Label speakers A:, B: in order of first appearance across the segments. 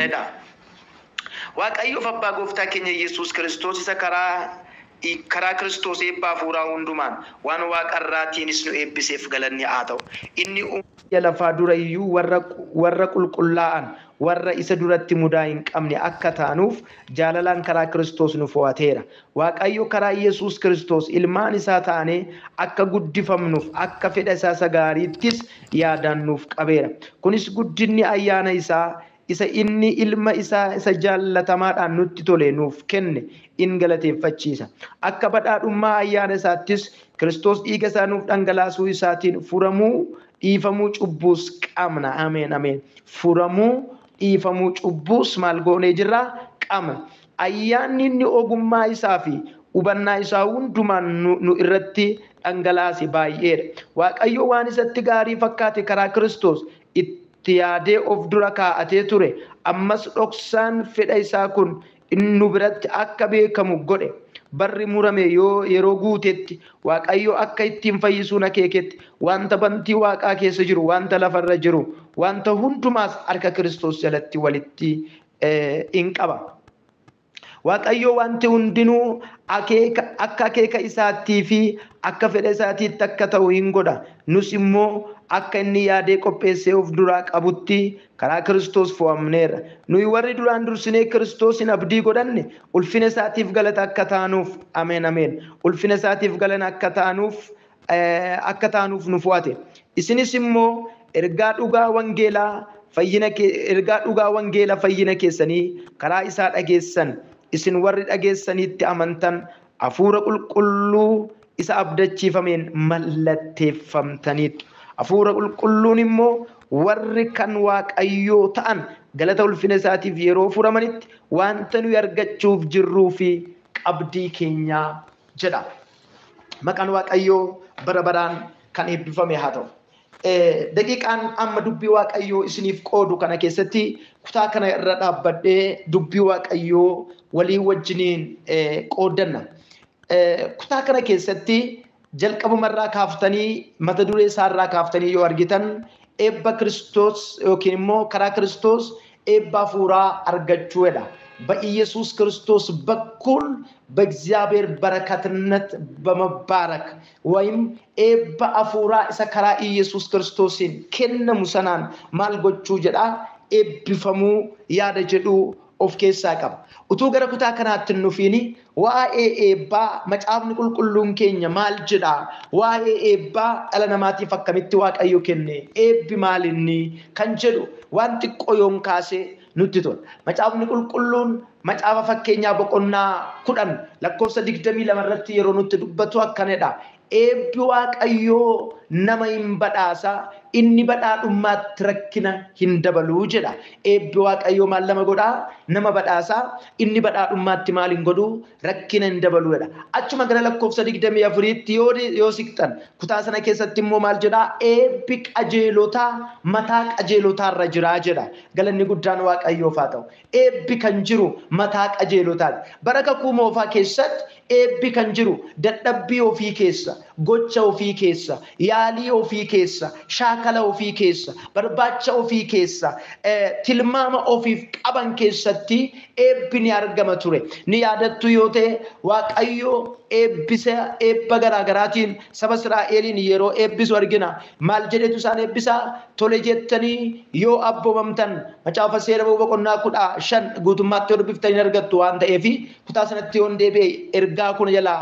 A: kanedha. Waaqayyoof abbaa gooftaa keenya Yesuus Kiristoos isa karaa Kiristoos eebbaa fuuraa hundumaan waan waaqarraatiinis nu eebbiseef galanni haa ta'u. Inni lafaa dura iyyuu warra qulqullaa'an warra isa duratti mudaa hin qabne akka taanuuf jaalalaan karaa Kiristoos nu fo'ateera. Waaqayyo karaa Yesuus Kiristoos ilmaan isaa taanee akka guddifamnuuf akka fedha isaa gaariittis yaadaan nuuf qabeera. Kunis guddinni ayyaana isaa isa inni ilma isaa isa jaallatamaadhaan nutti tole nuuf kenne in galateeffachiisa. Akka badhaadhummaa ayyaana isaattis Kiristoos dhiiga isaa nuuf dhangalaasuu isaatiin furamuu dhiifamuu cubbuus qabna. Ameen ameen. Furamuu dhiifamuu cubbuus maal goonee jirra qabna. Ayyaanni inni ogummaa isaa fi hubannaa isaa hundumaan nu irratti dhangalaase baay'eedha. Waaqayyo waan isatti gaarii fakkaate karaa Kiristoos itti yaadee of dura kaa'atee ture. Ammas dhoksaan fedha isaa kun nu biratti akka beekamu godhe. Barri murame yeroo guutetti Waaqayyo akka ittiin fayyisuun akeeketti wanta bantii Waaqaa keessa jiru wanta lafarra jiru wanta hundumaas harka Kiristoos jalatti walitti in qaba. Waaqayyo wanti hundinuu akka akeeka isaattii fi akka fedha isaatiitti akka ta'u hin godha. Nus immoo akka inni yaadee qopheessee of duraa qabutti karaa Kiristoos fo'amneerra. Nuyi warri duraan dursinee Kiristoosin abdii godhanne ulfina isaatiif galata akka taanuuf ameen ameen. Ulfina isaatiif galata akka taanuuf nu fo'ate. Isinis immoo ergaa dhugaa wangeelaa fayyina keessanii karaa isaa dhageessan isin warri dhageessanitti amantan hafuura qulqulluu isa abdachiifameen mallatteeffamtaniitu. Hafuura qulqulluun immoo warri kan Waaqayyoo ta'an galata ulfina isaatiif yeroo furamanitti wanta nuyi argachuuf jirruu fi qabdii keenyaa jedha. Maqaan Waaqayyoo bara baraan kan eebbifame haa ta'u. Daqiiqaan amma dubbii Waaqayyoo isiniif qoodu kana keessatti kutaa kana irra dhaabbadhee dubbii Waaqayyoo walii wajjiniin qoodanna. Kutaa kana keessatti jalqabumarraa kaaftanii mata duree isaarraa kaaftanii yoo argitan eebba Kiristoos yookiin immoo karaa Kiristoos eebba hafuuraa argachuudha. በኢየሱስ ክርስቶስ በኩል በእግዚአብሔር በረከትነት በመባረክ ወይም ኤባ አፉራ ሰከራ ኢየሱስ ክርስቶስን ከነሙ ሰናን ማልጎቹ ጀዳ ኤብፈሙ ያደጀዱ ኦፍ ኬሳ ቀብ ኡቱ ገረኩታ ከናት ንፊኒ ዋኤ ኤባ መጫብን ቁልቁሉን ኬኛ ማልጅዳ ዋኤ ኤባ አለነማቲ ፈከሚት ዋቀዩ ከነ ኤብ ማልኒ ከንጀዱ ዋንቲ ቆዮን ካሴ nuttitoon macaafni qulqulluun macaafa fakkeenyaa boqonnaa 10 lakkoofsa 22 irratti yeroo nutti dubbatu akkanedha. Eebbi Waaqayyoo nama hin badhaasa inni badhaadhummaatti rakkina hin dabaluu jedha. Eebbi Waaqayyoo maal nama godha nama badhaasa inni badhaadhummaatti maal hin godhu rakkina hin dabaluu jedha. Achuma gara lakkoofsa 24tti yoo siqtan kutaa sana keessatti immoo maal jedha eebbi qajeelotaa mataa qajeelotaarra jira jedha. Galanni guddaan Waaqayyoof haa ta'u. Eebbi kan jiru mataa qajeelotaati. Baraka kuumoofaa keessatti eebbi kan jiru dadhabbii ofii keessa gocha ofii keessa yaalii ofii keessa shaakala ofii keessa barbaacha ofii keessa tilmaama ofiif qaban keessatti eebbi ni argama ture. Ni yaadattu yoo ta'e Waaqayyo eebba garaagaraatiin saba Israa'eliin yeroo eebbisu argina. Maal jedhetu isaan eebbisaa tole jettanii yoo abboomamtan macaafa seera boqonnaa 15 guutummaatti durbiftanii argattu waan ta'eef kutaa sanatti yoon deebi'e ergaa kun jala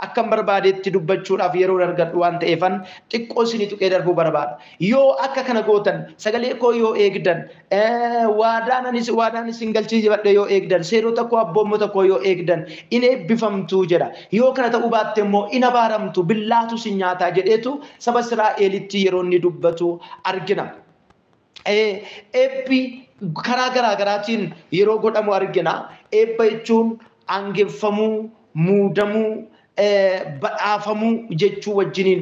A: akkam barbaadetti dubbachuudhaaf yeroo argadhu waan ta'eefan xiqqoo isinii tuqee darbuu barbaada. Yoo akka kana gootan sagalee koo yoo eegdan waadaan isin galchiifadhe yoo eegdan seerota koo abboommota koo yoo eegdan in eebbifamtu jedha. Yoo kana ta'uu baatte immoo in abaaramtu billaatu sin nyaataa jedheetu saba Israa'elitti yeroo inni dubbatu argina. Eebbi karaa garaagaraatiin yeroo godhamu argina. Eebba jechuun angeffamuu muudamuu badhaafamuu jechuu wajjiniin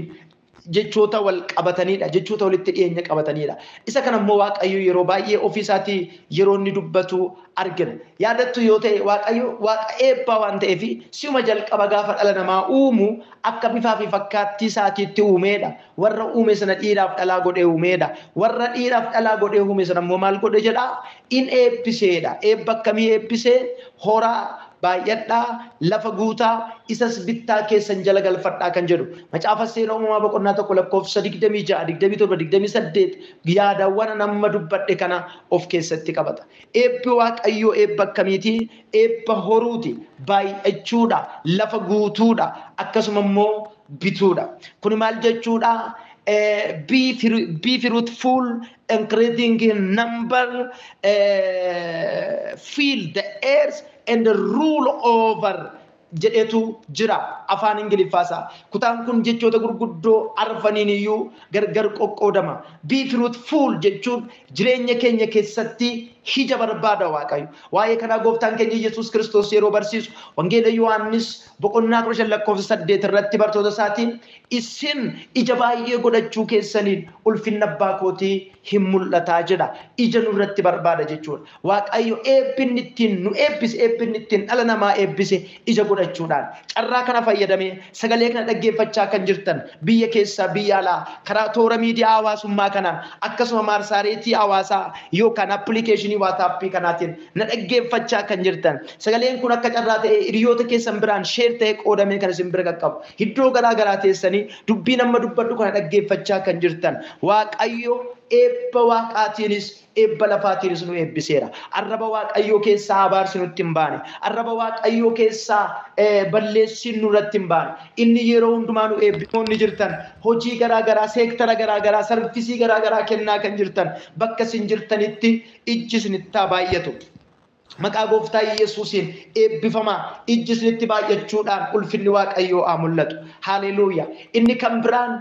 A: jechoota wal qabatanidha, jechoota walitti dhiyeenya qabatanidha. Isa kana immoo Waaqayyo yeroo baay'ee ofii isaatii yeroo inni dubbatu argina. Yaadattu yoo ta'e Waaqayyo Waaqa eebbaa waan ta'eef si'uma jalqaba gaafa dhala namaa uumu akka bifaa fi fakkaattii isaatiitti uumedha. Warra uume sana dhiiraaf dhalaa godhee uumedha. Warra dhiiraaf dhalaa godhee uume sana immoo maal godhe jedhaa? In eebbiseedha. Eebba akkamii eebbisee? Horaa baay'adhaa lafa guutaa isas bittaa keessan jala galfadhaa kan jedhu. Macaafa Seera Uumamaa boqonnaa 1 lakkoofsa 26, 27, 28 yaadawwan amma dubbadhe kana of keessatti qabata. Eebbi Waaqayyoo eebba akkamiiti? Eebba horuuti, baay'achuudha, lafa guutuudha, akkasuma immoo bituudha. Kun maal jechuudha? Be fruitful, increasing in number, fill the earth and rule over jedhetu jira afaan Ingiliffaasaa. Kutaan kun jechoota gurguddoo arfaniin iyyuu gargar qoqqoodama. Be fruitful jechuun jireenya keenya keessatti hija barbaada Waaqayyo. Waa'ee kanaa gooftaan keenya Yesuus Kiristoos yeroo barsiisu wangeela Yohaannis boqonnaa 15 lakkoofsa 8 irratti bartoota isaatiin isin ija baay'ee godhachuu keessaniin ulfinna abbaa kootii hin mul'ataa jedha. Ija nurratti barbaada jechuudha. Waaqayyo eebbinni ittiin nu eebbise, eebbinni ittiin dhala namaa eebbise ija godhachuudhaan. Carraa kana fayyadamee sagalee kana dhaggeeffachaa kan jirtan biyya keessaa biyya alaa karaa toora miidiyaa hawaasummaa kanaan akkasuma marsariitii hawaasaa yookaan appilikeeshinii WhatsApp kanaatiin na dhaggeeffachaa kan jirtan sagaleen kun akka carraa ta'e hiriyoota keessan biraan sheer ta'e qoodamee kan isin bira qaqqabu iddoo garaa garaa teessanii dubbii nama dubbadhu kana dhaggeeffachaa kan jirtan Waaqayyo eebba Waaqaatiinis eebba lafaatiinis nu eebbiseera. Arraba Waaqayyoo keessaa abaarsi nutti hin baane. Arraba Waaqayyoo keessaa balleessiin nurratti hin baane. Inni yeroo hundumaa nu eebbisoonni jirtan hojii garaa garaa, seektara garaa garaa, sarvisii garaa garaa kennaa kan jirtan bakka isin jirtanitti ijji isinitti haa baay'atu. Maqaa gooftaa Yesuusiin eebbifamaa ijji isinitti baay'achuudhaan ulfinni Waaqayyoo haa mul'atu. Haleluuyaa. Inni kan biraan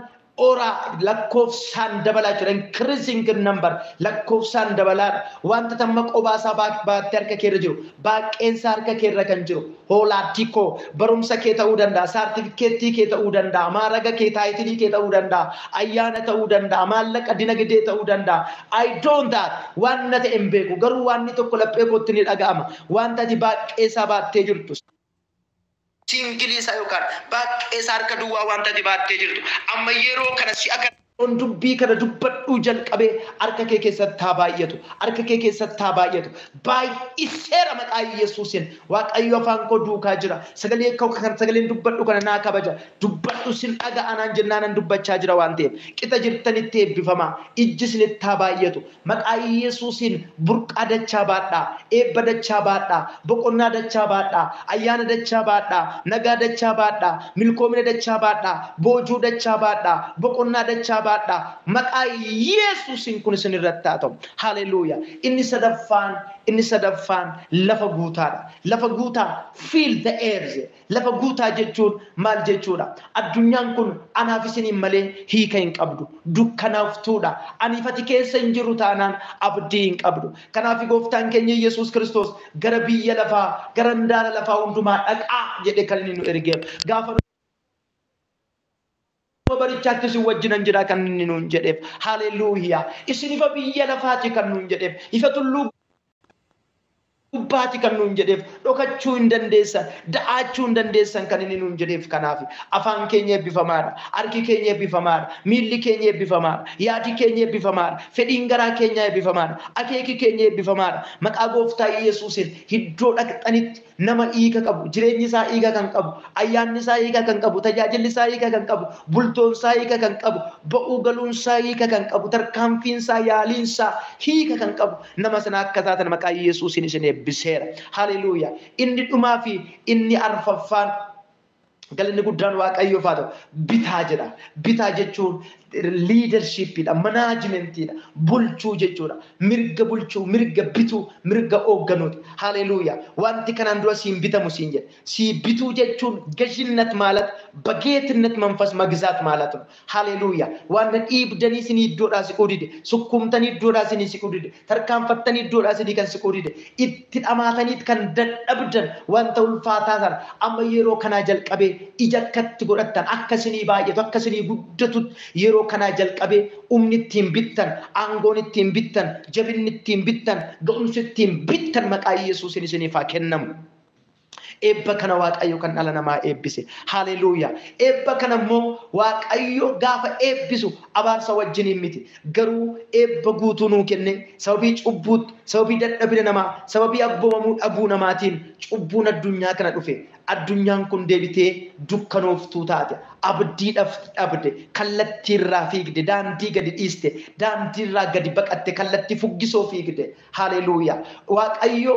A: ora lakkoofsaan dabalaa jira, increasing number lakkoofsaan dabalaa wanta tamma qobaasaa baattee harka keerra jiru baaqeensa harka keerra kan jiru hoolaatii koo barumsa kee ta'uu danda'a, saartifikeettii kee ta'uu danda'a, maaraga kee taayitilii kee ta'uu danda'a, ayyaana ta'uu danda'a, maallaqa dinagdee ta'uu danda'a. I don't that waan na ta'e hin beeku garuu waan tokko laphee kootti ni dhaga'ama wanta ati baaqeesaa baattee jirtu. Singilisa yookaan baaqeessa harka duwwaa wanta dibaattee jirtu amma yeroo kana si akka dubbii kana dubbadhuu jalqabee harka kee keessatti haa baay'atu, harka kee keessatti haa baay'atu. Baay'iseera maqaa Yesuusiin. Waaqayyo afaan koo duukaa jira. Sagaleen dubbadhu kana naa kabaja. Dubbadhu sin dhaga'anaan jennaanan dubbachaa jira waan ta'eef qixa jirtanitti eebbifamaa ijji isinitti haa baay'atu. Maqaa Yesuusiin burqaa dachaa baadhaa, eebba dachaa baadhaa, boqonnaa dachaa baadhaa, ayyaana dachaa baadhaa, nagaa dachaa baadhaa, milkoomina dachaa baadhaa, boojuu dachaa baadhaa, boqonnaa dachaa baadhaa. Maqaa Yesuusiin kun isin irratti haa ta'u. Haleluuyaa. Inni sadaffaan lafa guutaadha. Lafa guutaa fill the earth. Lafa guutaa jechuun maal jechuudha? Addunyaan kun anaaf isiniin malee hiika hin qabdu. Dukkanaaftuudha. Aniifati keessa hin jiru taanaan abdii hin qabdu. Kanaaf gooftaan keenya Yesuus Kiristoos gara biyya lafaa, gara handaara lafaa hundumaa dhaqaa jedhe kan inni nu ergeef. Gaafa barichaatti isin wajjinan jira kan inni nuun jedheef. Haleluuyaa. Isin ifa biyya lafaati kan nuun jedheef. Ifa tulluu gubbaati kan nuun jedheef. Dhokachuu hin dandeessan, da'aachuu hin dandeessan kan inni nuun jedheef. Kanaaf afaan keenya eebbifamaadha, harki keenya eebbifamaadha, miilli keenya eebbifamaadha, yaadi keenya eebbifamaadha, fedhiin garaa keenya eebbifamaadha, akeeki keenya eebbifamaadha. Maqaa gooftaa Yesuusiin iddoo dhaqxanitti nama hiika qabu, jireenyi isaa hiika kan qabu, ayyaanni isaa hiika kan qabu, tajaajilli isaa hiika kan qabu, bultoon isaa hiika kan qabu, ba'uu galuun isaa hiika kan qabu, tarkaanfiin isaa, yaaliin isaa hiika kan qabu. Nama sana akka taatan maqaa Yesuusiin isin eebbiseera. Haleluuyaa. Inni dhumaa fi inni arfaffaan galanni guddaan Waaqayyoof haa ta'u. Bitaa jedha. Bitaa jechuun leadershipidha, manaajimentiidha, bulchuu jechuudha. Mirga bulchuu, mirga bituu, mirga hoogganuuti. Haleluuyaa. Wanti kanaan dura siin bitamu siin jedhe. Si bituu jechuun gashinnat maalat, bageettinat manfas magzaat maalat ነው. Haleluuyaa. Waan dhiibdanii isin iddoodhaa si qudide, sukkumtanii iddoodhaa isin si qudide, tarkaanfattanii iddoodhaa isin kan si qudide, itti dhamaatanii kan dadhabdan wanta ulfaataa sana amma yeroo kanaa jalqabee ijakkatti godhattan akkasinii baay'atu akkasinii guddatu yeroo kana jalqabe umni ittiin bittan aangoon ittiin bittan jabinni ittiin bittan ga'umsi ittiin bittan maqaa Yesuusin isiniif haa kennamu. Ebba kana waaqayyo kan dhala namaa eebbise. Haleluuyaa. Ebba kana immoo waaqayyo gaafa eebbisu abaarsa wajjin miti. Garuu ebba guutuu nuu kenne sababii cubbuutti sababii dadhabina namaa sababii abboomamuu dhabuu namaatiin cubbuun addunyaa kana dhufe. Addunyaan kun deebitee dukkanooftuu taate abdiidhaaf dhabde kallattiirraa fiigde daandii gadi dhiiste daandiirraa gadi baqatte kallattii fuggisoo fiigde. Haleluuyaa. Waaqayyo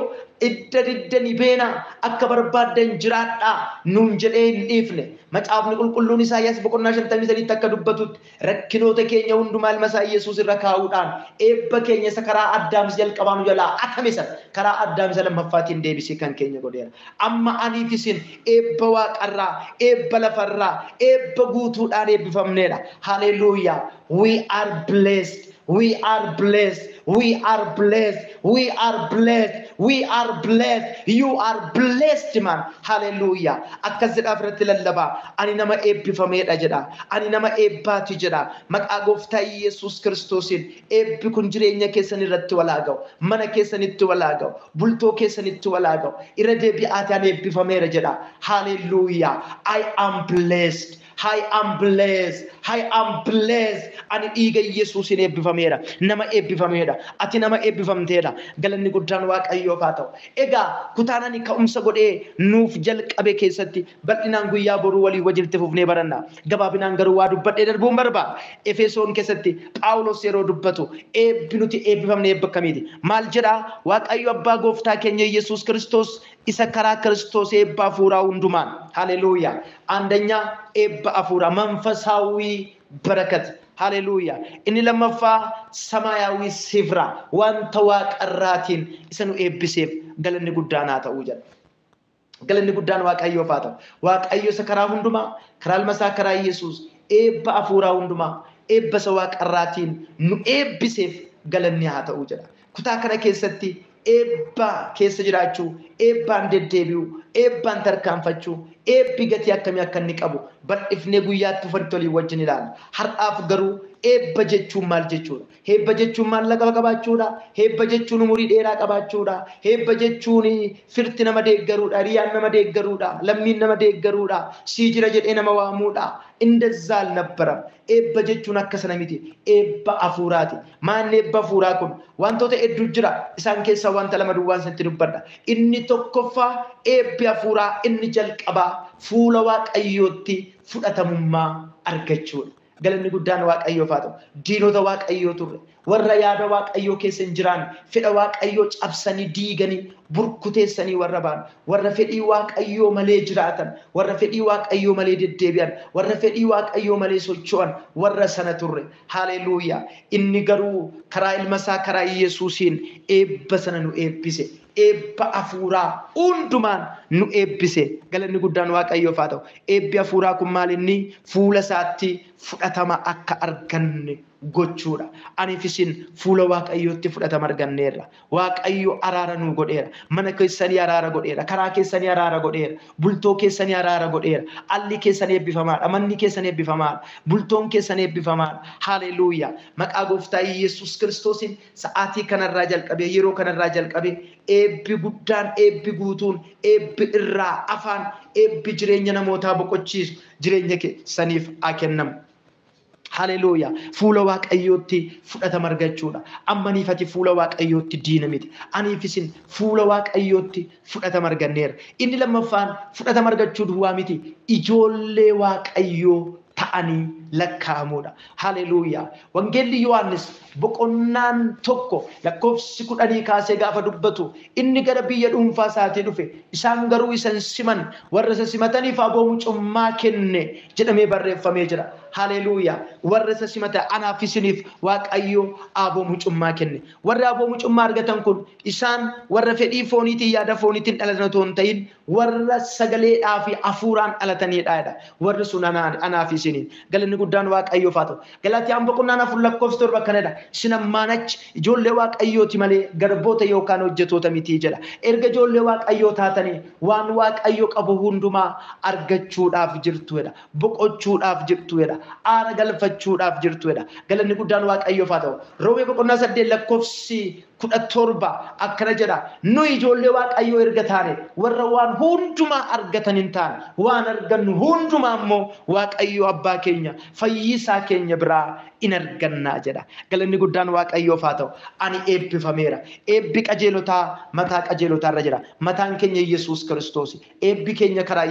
A: idda diddani beena akka barbaaddan jiraadhaa nuun jedhee hin dhiifne. Macaafni qulqulluun Isaayyaas boqonnaa 53 akka dubbatutti rakkinoota keenya hundumaa ilma isaa Yesuus irra kaa'uudhaan eebba keenya isa karaa Addaam jalqabaa nu jalaa atame sana karaa Addaam isa lammaffaatiin deebisee kan keenya godheera. Amma aniif isin ebba waaqarraa ebba lafarraa ebba guutuudhaan eebbifamneedha. Haleluuyaa. We are blessed. We are blessed. We are blessed. We are blessed. We are blessed. You are blessed, man. Hallelujah. Akkas jedhaaf irratti lallabaa. Ani nama eebbifameedha jedha. Ani nama eebbaati jedha. Maqaa gooftaa Yesuus Kiristoosin eebbi kun jireenya keessan irratti walaa ga'u. Mana keessanitti walaa ga'u. Bultoo keessanitti walaa ga'u. Irra deebi'aati ani eebbifameera jedha. Hallelujah. I am blessed. I am blessed. I am blessed. Ani dhiiga Yesuusin eebbifameera. Nama eebbifameedha. Ati nama eebbifamteedha. Galanni guddaan waaqayyoof haa ta'u. Egaa kutaan ani ka'umsa godhee nuuf jalqabe keessatti bal'inaan guyyaa boruu walii wajjin fufnee baranna. Gabaabinaan garuu waa dubbadhee darbuun barbaada. Efesoon keessatti Phaawulos yeroo dubbatu eebbi nuti eebbifamne eebba akkamiiti? Maal jedhaa? Waaqayyo abbaa gooftaa keenya Yesuus Kiristoos isa karaa Kiristoos eebba hafuuraa hundumaan. Haleluuyaa. አንደኛ ኤባ አፉራ መንፈሳዊ በረከት ሃሌሉያ እኒ ለመፋ ሰማያዊ ሲፍራ ዋንተ ዋቀራቲን ኢሰኑ ኤብሴፍ ገለኒ ጉዳና ታውጀ ገለኒ ጉዳን ዋቀዮ ፋታ ዋቀዮ ሰከራ ሁንዱማ ከራል መሳከራ ኢየሱስ ኤባ አፉራ ሁንዱማ ኤባ ሰዋ ቀራቲን ኑ ኤብሴፍ ገለኒ ታውጀ ኩታ ከነ ኬሰቲ ኤባ ኬሰ ጅራቹ ኤባን ደደቢው ኤባን ተርካንፈቹ ኤቢ ገቲ አከሚ አከኒ ቀቡ በልፍኔ ጉያት ፈርቶሊ ወጅን ይላል ሐርአፍ ገሩ ኤባ ጀቹ ማል ጀቹ ሄባ ጀቹ ማል ለቀባቹዳ ሄባ ጀቹን ሙሪ ዴራ ቀባቹዳ ሄባ ጀቹኒ ፍርት ነመደገሩዳ ሪያን ነመደገሩዳ ለሚን ነመደገሩዳ ሲጅረ ጀዴ ነመዋሙዳ እንደዛ አልነበረም ኤባ ጀቹን አከሰነሚቲ ኤባ አፉራቲ ማን ኤባ አፉራኩን ዋንቶተ ኤዱ ጅራ ኢሳን ኬሳ ዋንተ ለመዱዋን ሰንት ዱበዳ ኢኒ ቶኮፋ ኤባ አፉራ ኢኒ ጀልቀባ ፉለ ዋቀዮቲ ፉዳተሙማ አርገቹ galanni guddaan waaqayyo faatu diinota waaqayyo turre warra yaada waaqayyo keessa jiran fedha waaqayyo cabsanii diiganii burkuteessanii warra baan warra fedhii waaqayyo malee jiraatan warra fedhii waaqayyo malee deddeebi'an warra fedhii waaqayyo malee socho'an warra sana turre haleluuyaa inni garuu karaa ilma isaa karaa Yesuusiin eebba sana nu eebbise ebba afuraa hundumaan nu eebbise galanni guddaan waaqayyo faatu ebbi afuraa kun maal inni fuula isaatti fudhatama akka arganne gochuudha anifisin fuula waaqayyootti fudhatama arganneerra waaqayyo araara nu godheera mana keessanii araara godheera karaa keessanii araara godheera bultoo keessanii araara godheera alli keessanii eebbifamaadha manni keessanii eebbifamaadha bultoon keessanii eebbifamaadha haleluuyaa maqaa gooftaa Yesuus Kiristoosin sa'aatii kanarraa jalqabee yeroo kanarraa jalqabee ebbi guddaan ebbi guutuun ebbi irraa afaan ebbi jireenya namootaa boqochiisu jireenya keessaniif akennamu haleluuyaa fuula waaqayyootti fudhatama argachuudha ammaniifati fuula waaqayyootti diinamiti aniifisin fuula waaqayyootti fudhatama arganneera inni lammaffaan fudhatama argachuu duwwaa miti ijoollee waaqayyoo ta'anii lakkaa'amuudha haleluuyaa wangeelli Yohaannis boqonnaan tokko lakkoofsi 10 kaasee gaafa dubbatu inni gara biyya dhuunfaa isaatii dhufe isaan garuu isan siman warra isa simataniif aboo mucummaa kenne jedhamee barreeffamee jira haleluuyaa warra isa simata anaaf isiniif waaqayyo aboo mucummaa kenne warra aboo mucummaa argatan kun isaan warra fedhii fooniitiin yaada fooniitiin dhalatan otoo hin ta'in warra sagaleedhaa fi hafuuraan dhalataniidha warri sun anaaf isiniin galanni guddaan waaqayyoof haa ta'u Galaatiyaan boqonnaan afur lakkoofsa torba kanadha isin ammaan achi ijoollee waaqayyooti malee garboota yookaan hojjetoota miti jedha erga ijoollee waaqayyoo taatanii waan waaqayyo qabu hundumaa argachuudhaaf jirtuudha boqochuudhaaf jirtuudha aara galfachuudhaaf jirtuudha galanni guddaan waaqayyoof haa ta'u Roomee boqonnaa 8 lakkoofsi 17 akkana jedha nu ijoollee waaqayyoo erga taane warra waan hundumaa argatan hin taane waan argannu hundumaa immoo waaqayyo abbaa keenya fayyisaa keenya biraa in argannaa jedha galanni guddaan waaqayyoof haa ta'u ani eebbifameera eebbi qajeelotaa mataa qajeelotaa irra jira mataan keenya Yesuus Kiristoos eebbi keenya karaa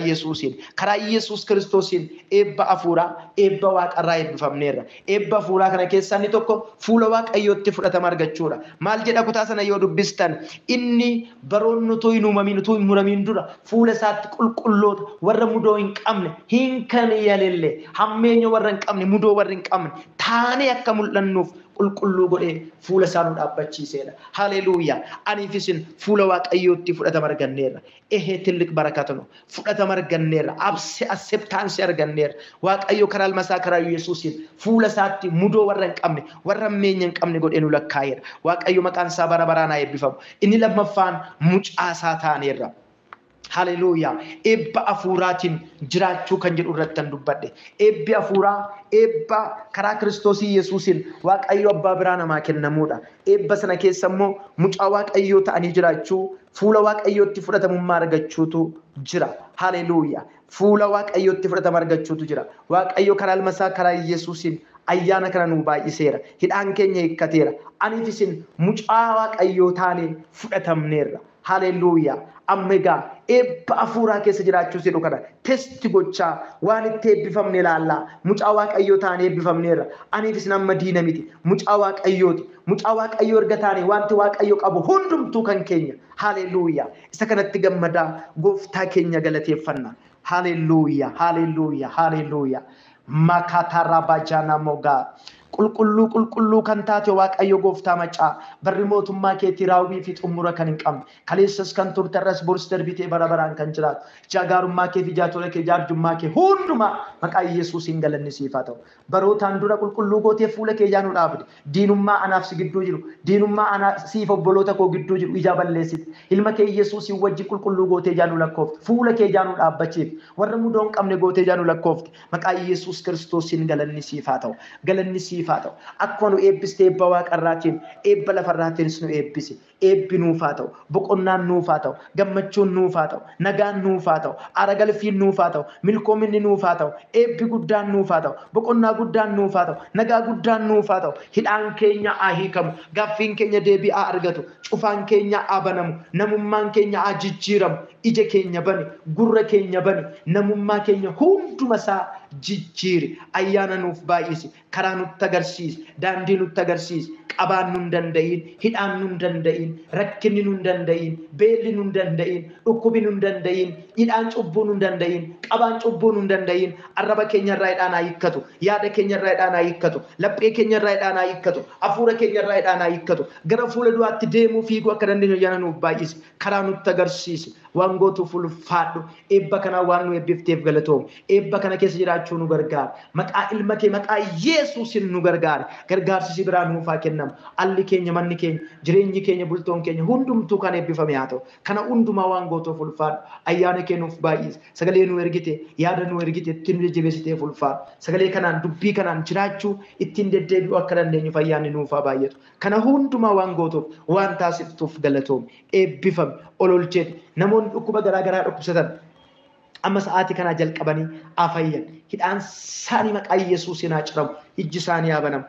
A: Yesuus Kiristoosiin eebba hafuuraa eebba waaqarraa eebbifamneerra eebba hafuuraa kana keessaa inni tokko fuula waaqayyootti fudhatama argachuudha maal jedha kutaa sana yoo dubbistan inni baroonni utuu hin uumamin utuu hin muramin dura fuula isaatti qulqulloota warra mudoo hin qabne hin kan yalelle hammeenya warra hin qabne mudoo warra hin qabne taanee akka mul'annuuf qulqulluu godhee fuula isaa nu dhaabbachiiseedha haleluuyaa aniif isin fuula waaqayyootti fudhatama arganneerra tillik barakatano fudhatama arganneerra acceptance arganneerra waaqayyo karaa ilmasaa karaa Yesuusiin fuula isaatti mudoo warra hin qabne warra hammeenya hin qabne godhee nu lakkaa'eera waaqayyo maqaan isaa bara baraan haa eebbifamu inni lammaffaan mucaa isaa taaneerra haleluuyaa eebba hafuuraatiin jiraachuu kan jedhu irratti tan dubbadhe eebbi hafuuraa eebba karaa Kiristoos Yesuusiin waaqayyo abbaa biraa namaa kennamuudha eebba sana keessa immoo mucaa waaqayyoo ta'anii jiraachuu fuula waaqayyootti fudhatamummaa argachuutu jira haleluuyaa fuula waaqayyootti fudhatama argachuutu jira waaqayyo karaa ilmasaa karaa Yesuusiin ayyaana kana nu baay'iseera hidhaan keenya hiikkateera aniif isin mucaa waaqayyoo taanee fudhatamneerra haleluuyaa ammegaa eebba hafuuraa keessa jiraachuu jedhu kana testi gochaa waan itti eebbifamne ilaallaa mucaa waaqayyoo taanee eebbifamneerra aniif isin amma diina miti mucaa waaqayyoo erga taanee wanti waaqayyo qabu hundumtuu kan keenya haleluuyaa isa kanatti gammadaa gooftaa keenya galateeffanna haleluuyaa makatarabajana mogaa qulqulluu kan taate waaqayyo gooftaa macaa barri mootummaa keetii raawwii fi xumura kan hin qabne kaleessas kan turtarras boris darbitee bara baraan kan jiraatu jaagaarummaa kee fi jaatola kee jaarjummaa kee hundumaa maqaa Yesuusiin galanni siif haa ta'u barootaan dura qulqulluu gootee fuula kee jaanu dhaabde diinummaa anaaf si gidduu jiru diinummaa ana siif obboloota koo gidduu jiru ija balleessite ilma kee Yesuusiin wajji qulqulluu gootee jaanu lakkoofte fuula kee jaanu dhaabbachiif warra mudoo hin qabne gootee jaanu lakkoofte maqaa Yesuus Kiristoosiin galanni siif haa ta'u akkuma nu eebbiste eebba waaqarraatiin eebba lafarraatiin nu eebbise eebbi nuuf haa ta'u boqonnaan nuuf haa ta'u gammachuun nuuf haa ta'u nagaan nuuf haa ta'u aragalfiin nuuf haa ta'u milkoominni nuuf haa ta'u eebbi guddaan nuuf haa ta'u boqonnaa guddaan nuuf haa ta'u nagaa guddaan nuuf haa ta'u hidhaan keenya haa hiikamu gaaffiin keenya deebii haa argatu cufaan keenya haa banamu namummaan keenya haa jijjiiramu ija keenya bani gurra keenya bani namummaa keenya hunduma isaa jijjiiri ayyaana nuuf baay'isi karaa nutti agarsiisi daandii nutti agarsiisi qabaan nu hin danda'in hidhaan nu hin danda'in rakkinni nu hin danda'in beelli nu hin danda'in dhukkubi nu hin danda'in hidhaan cubbuu nu hin danda'in qabaan cubbuu nu hin danda'in arraba keenya irraa hidhaan haa hiikkatu yaada keenya irraa hidhaan haa hiikkatu laphee keenya irraa hidhaan haa hiikkatu hafuura keenya irraa hidhaan haa hiikkatu gara fuula duraatti deemuu fiiguu akka dandeenyu ayyaana nuuf baay'isi karaa nutti agarsiisi waan gootuuf ulfaadhu eebba kana waan nu eebbifteef galatoomu eebba kana keessa jiraachuu nu gargaara maqaa ilma kee maqaa Yesuusin nu gargaara gargaarsi biraa nuuf haa kennamu alli keenya manni keenya jireenyi keenya bultoon keenya hundumtuu kan eebbifame haa ta'u kana hundumaa waan gootuuf ulfaadhu ayyaana kee nuuf baay'isi sagalee nu ergite yaada nu ergite ittiin jajjabeessiteef ulfaadhu sagalee kanaan dubbii kanaan jiraachuu ittiin deddeebi'uu akka dandeenyuuf ayyaanni nuuf haa baay'atu kana hundumaa waan gootuuf waan taasiftuuf galatoomu eebbifame ololcheeti namoonni dhukkuba garaagaraa dhukkubsatan amma sa'aatii kana jalqabanii afayyan hidhaan isaanii maqaa Yesuusiin haa ciramu ijji isaanii haa banamu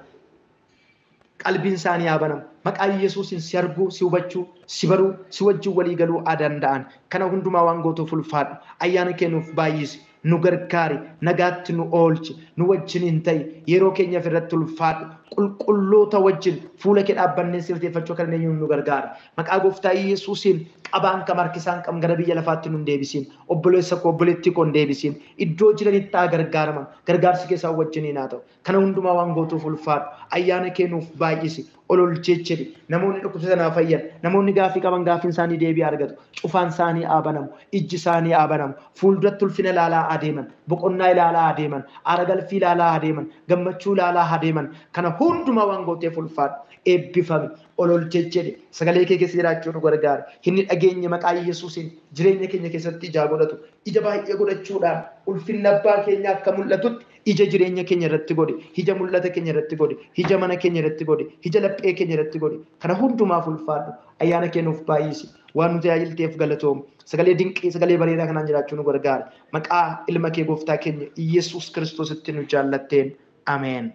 A: qalbiin isaanii haa banamu maqaa Yesuusiin si arguu si hubachuu si baruu si wajjin walii galuu haa danda'an kana hundumaa waan gootuuf ulfaadhu ayyaana kee nuuf baay'isi nu gargaari nagaatti nu oolchi nu wajjiniin ta'i yeroo keenya irratti ulfaadhu qulqulloota wajjin fuula kee dhaabbannee sirteeffachuu kan eenyu nu gargaara maqaa gooftaa Yesuusiin qabaan kam harkisaan kam gara biyya lafaatti nu deebisiin obboleessa koo obboleettii koo deebisiin iddoo jiranitti taa gargaaraman gargaarsi keessaa wajjiniin haa ta'u kana hundumaa waan gootuuf ulfaadhu ayyaana kee nuuf baay'isi olol jechedi namoonni dhukkubsatan fayyan namoonni gaafii qaban gaafiin isaanii deebii argatu cufaan isaanii aabanamu ijji isaanii aabanamu fuulduratti ulfina ilaalaa adeeman boqonnaa ilaalaa adeeman aaragalfii ilaalaa adeeman gammachuu ilaalaa adeeman kana hundumaa waan gooteef ulfaadhu eebbifame olol jechedi sagalee kee keessa jiraachuu nu gargaara hinni dhageenya maqaa Yesuusiin jireenya keenya keessatti ija godhatu ija baay'ee godhachuudhaan ulfinna abbaa keenya akka mul'atutti ija jireenya keenya irratti godhi ija mul'ata keenya irratti godhi ija mana keenya irratti godhi ija laphee keenya irratti godhi kana hundumaaf ulfaadhu ayyaana kee nuuf baay'isi waan nu tajaajilteef galatoomu sagalee dinqii sagalee bareedaa kanaan jiraachuu nu gargaara maqaa ilma kee gooftaa keenya Yesuus Kiristoositti nu jaallatteen ameen.